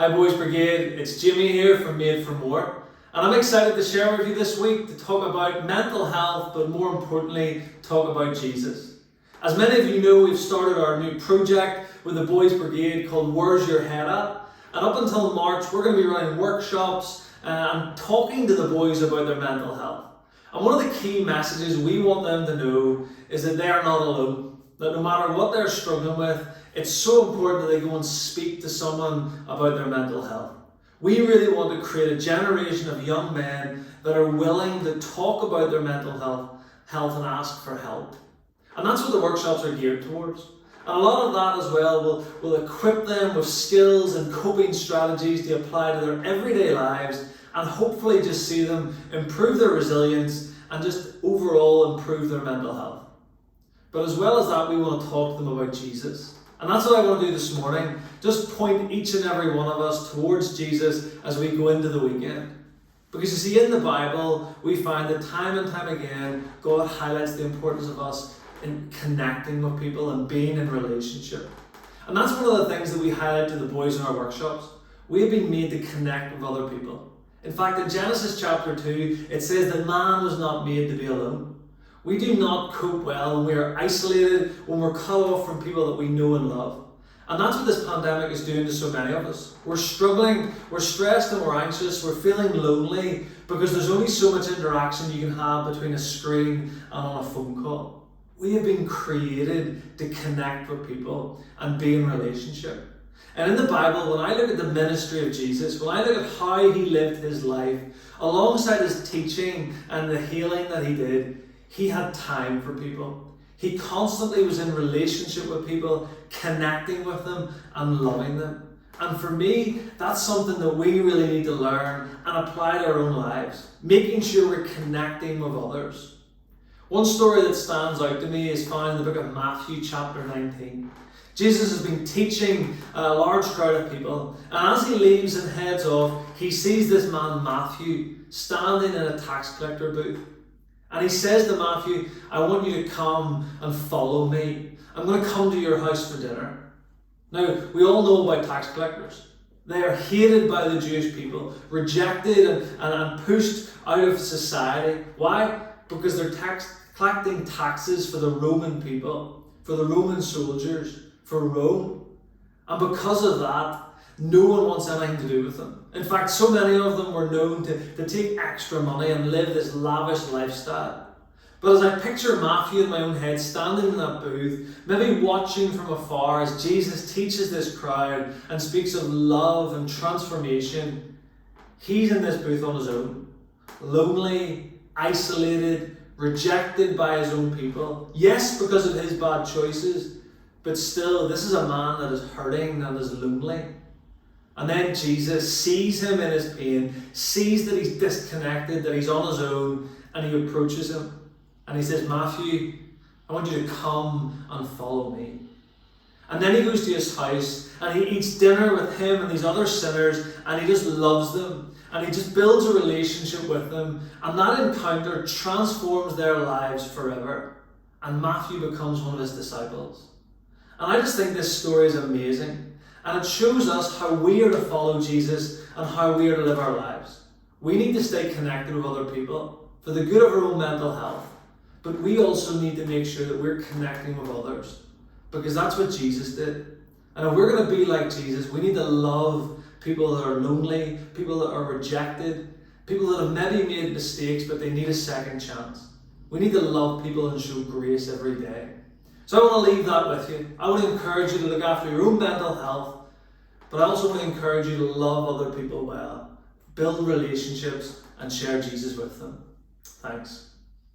Hi Boys Brigade, it's Jimmy here from Made for More, and I'm excited to share with you this week to talk about mental health, but more importantly, talk about Jesus. As many of you know, we've started our new project with the Boys Brigade called Where's Your Head At? And up until March, we're going to be running workshops and talking to the boys about their mental health. And one of the key messages we want them to know is that they are not alone, that no matter what they're struggling with, it's so important that they go and speak to someone about their mental health. We really want to create a generation of young men that are willing to talk about their mental health and ask for help. And that's what the workshops are geared towards. And a lot of that as well will equip them with skills and coping strategies to apply to their everyday lives and hopefully just see them improve their resilience and just overall improve their mental health. But as well as that, we want to talk to them about Jesus. And that's what I want to do this morning. Just point each and every one of us towards Jesus as we go into the weekend. Because you see, in the Bible, we find that time and time again, God highlights the importance of us in connecting with people and being in relationship. And that's one of the things that we highlight to the boys in our workshops. We have been made to connect with other people. In fact, in Genesis chapter 2, it says that man was not made to be alone. We do not cope well when we are isolated, when we're cut off from people that we know and love. And that's what this pandemic is doing to so many of us. We're struggling, we're stressed and we're anxious, we're feeling lonely because there's only so much interaction you can have between a screen and on a phone call. We have been created to connect with people and be in relationship. And in the Bible, when I look at the ministry of Jesus, when I look at how he lived his life, alongside his teaching and the healing that he did, he had time for people. He constantly was in relationship with people, connecting with them and loving them. And for me, that's something that we really need to learn and apply to our own lives, making sure we're connecting with others. One story that stands out to me is found in the book of Matthew chapter 19. Jesus has been teaching a large crowd of people, and as he leaves and heads off, he sees this man Matthew standing in a tax collector booth. And he says to Matthew, I want you to come and follow me. I'm going to come to your house for dinner. Now, we all know about tax collectors. They are hated by the Jewish people, rejected and pushed out of society. Why? Because they're collecting taxes for the Roman people, for the Roman soldiers, for Rome. And because of that, no one wants anything to do with them. In fact, so many of them were known to take extra money and live this lavish lifestyle. But as I picture Matthew in my own head standing in that booth, maybe watching from afar as Jesus teaches this crowd and speaks of love and transformation, he's in this booth on his own, lonely, isolated, rejected by his own people. Yes, because of his bad choices, but still, this is a man that is hurting and is lonely. And then Jesus sees him in his pain, sees that he's disconnected, that he's on his own, and he approaches him. And he says, Matthew, I want you to come and follow me. And then he goes to his house and he eats dinner with him and these other sinners, and he just loves them. And he just builds a relationship with them. And that encounter transforms their lives forever. And Matthew becomes one of his disciples. And I just think this story is amazing. And it shows us how we are to follow Jesus and how we are to live our lives. We need to stay connected with other people for the good of our own mental health. But we also need to make sure that we're connecting with others, because that's what Jesus did. And if we're going to be like Jesus, we need to love people that are lonely, people that are rejected, people that have maybe made mistakes but they need a second chance. We need to love people and show grace every day. So I want to leave that with you. I want to encourage you to look after your own mental health, but I also want to encourage you to love other people well, build relationships and share Jesus with them. Thanks.